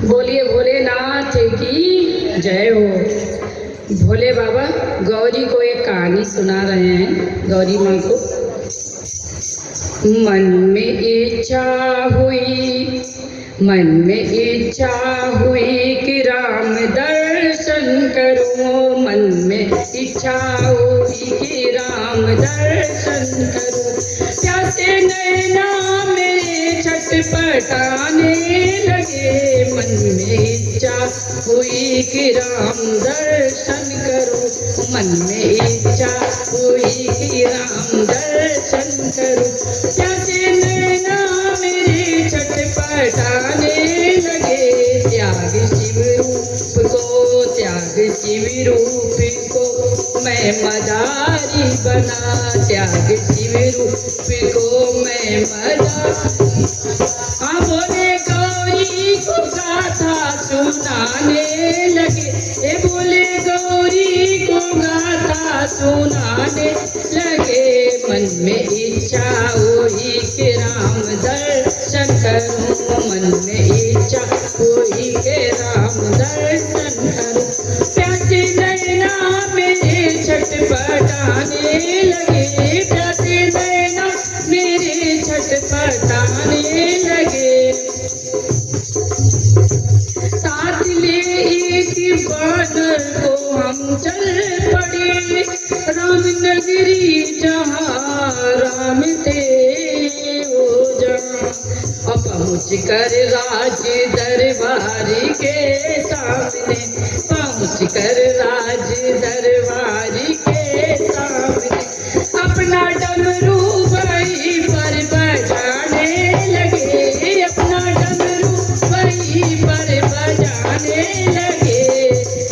बोलिए भोलेनाथ की जय हो। भोले बाबा गौरी को एक कहानी सुना रहे हैं। गौरी माँ को मन में इच्छा हुई, मन में इच्छा हुई कि राम दर्शन करूं। मन में इच्छा हुई कि राम दर्शन करूं। प्यासे नैना मेरे छटपटाने लगे। मन में इच्छा हुई कि राम दर्शन करूं। मन में इच्छा हुई कि राम दर्शन करूं। प्यासे नैना मेरे छटपटाने लगे। त्याग शिव रूप को, त्याग शिव रूप को मैं मदारी बना। त्याग शिव रूप को मैं मदारी। हाँ बोले गौरी को गाथा सुनाने लगे। ए बोले गौरी को गाथा सुनाने लगे। मन में इच्छा हुई कि राम दर्शन करूं। मन में इच्छा हुई कि राम दर्शन करूं। प्यासे नैना मेरे छटपटाने लगे। प्यासे नैना मेरे छटपटाने लगे। साथ ले एक बानर को हम चल पड़े। राम नगरी जहाँ राम थे वो जहाँ। पहुँच कर राज दरबारी के सामने। पहुँच कर राज दरबारी के सामने अपना डमरू वहीं पर बजाने लगे। अपना डमरू वहीं पर बजाने लगे।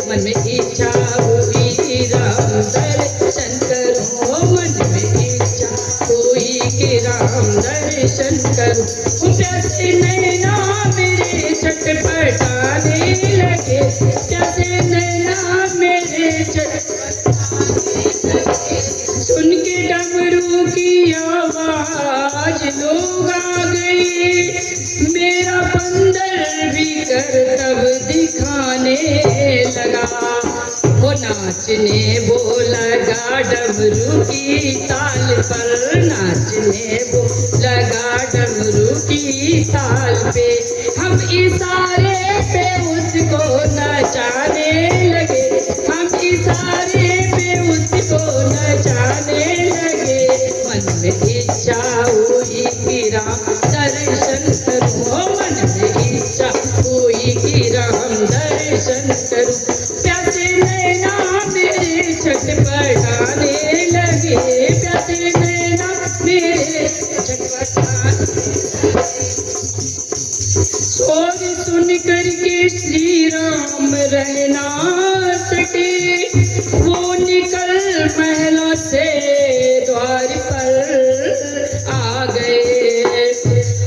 मन में इच्छा हुई राम दर्शन करूं। मन में इच्छा हुई कि राम दर्शन करूं। प्यासे नैना मेरे छटपटाने लगे। प्यासे नैना मेरे छटपटाने लगे। सुन के डमरू की आवाज लोग आ गए। मेरा बंदर भी करतब दिखाने लगा। वो नाचने वो लगा डमरू की ताल पर। नाचने वो लगा डमरू की ताल पे। हम इशारे पे उसको नचाने लगे। हम इशारे पे उसको नचाने लगे। मन में इच्छा हुई कि राम दर्शन करूं। मन में इच्छा हुई कि राम दर्शन करूं। प्यासे नैना मेरे छटपटाने लगे। प्यासे नैना मेरे छटपटाने। शोर सुन करके श्री राम रह ना सके। वो निकल महला से द्वार पर आ गए।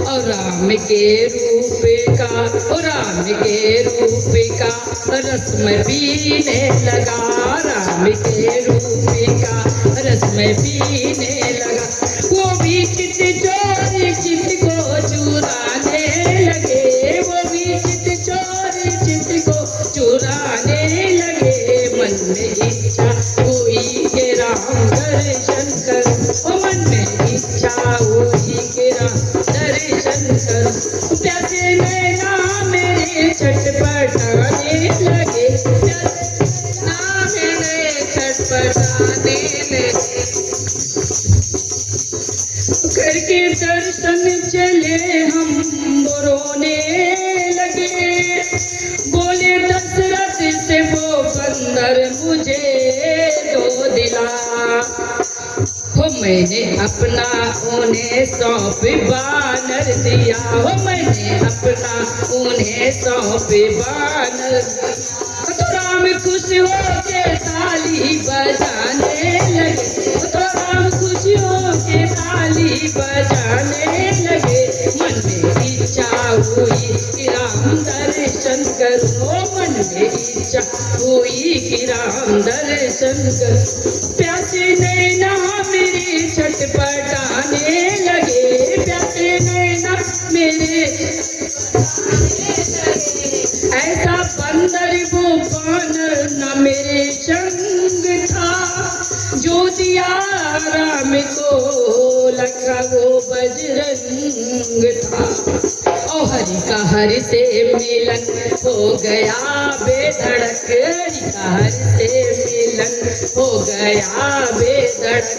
और राम के रूप का, और राम के रूप का रस्म पीने लगा। राम के रूप का रस्म पीने लगा। वो भी चित चोर चित को चुराने लगे। वो भी चित चोर चित को चुराने लगे। मन में इच्छा हुई कि राम दर्शन करूं। मन में इच्छा हुई कि राम दर्शन करूं। प्यासे नैना मेरे छटपटाने लगे। प्यासे नैना मेरे छटपटाने लगे। करके दर्शन चले हम रोने लगे। बोले दशरथ से वो बंदर मुझे दो दिला। हो मैंने अपना उन्हें सौंप बानर दिया। हो मैंने अपना उन्हें सौंप बानर दिया। तो राम खुश हो के ताली बजाने लगे। तो राम खुश हो के ताली बजाने लगे। मन में इच्छा हुई कि राम दर्शन करूं। मन में इच्छा हुई कि राम दर्शन करूं। प्यासे नैना मेरे छटपटाने लगे। प्यासे नैना मेरे को लखा वो बजरंग था। और हरि का हरि से मिलन हो गया बेधड़क, हरि का हरि से मिलन हो गया बेधड़क,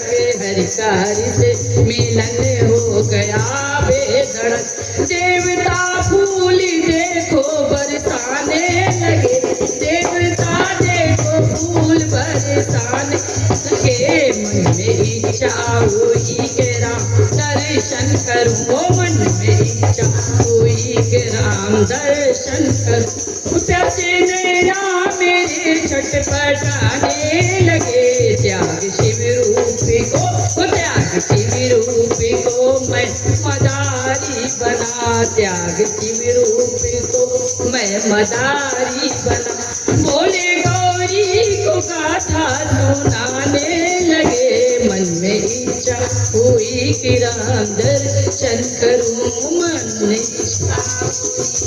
हरि का हरि से मिलन हो गया बेधड़क। देवता फूल देखो बरसाने लगे, देवता देखो फूल बरसाने लगे। मन में इच्छा हुई के राम दर्शन करूं, मन में इच्छा हुई के राम दर्शन करूं। प्यासे नैना मेरे छटपटाने लगे, त्याग शिव रूप को, त्याग शिव रूप को मैं मदारी बना, त्याग शिव रूप को मैं मदारी बना। बोले गौरी को गाथा सुनाने लगे, मन में इच्छा हुई कि राम दर्शन करूं, मन में इच्छा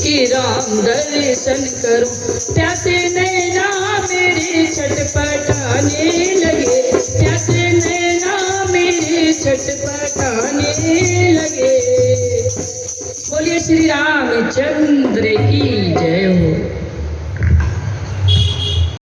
कि राम दर्शन करूं। प्यासे नैना मेरे छटपटाने लगे, प्यासे नैना मेरे छटपटाने लगे। बोलिए श्री रामचंद्र की जय हो।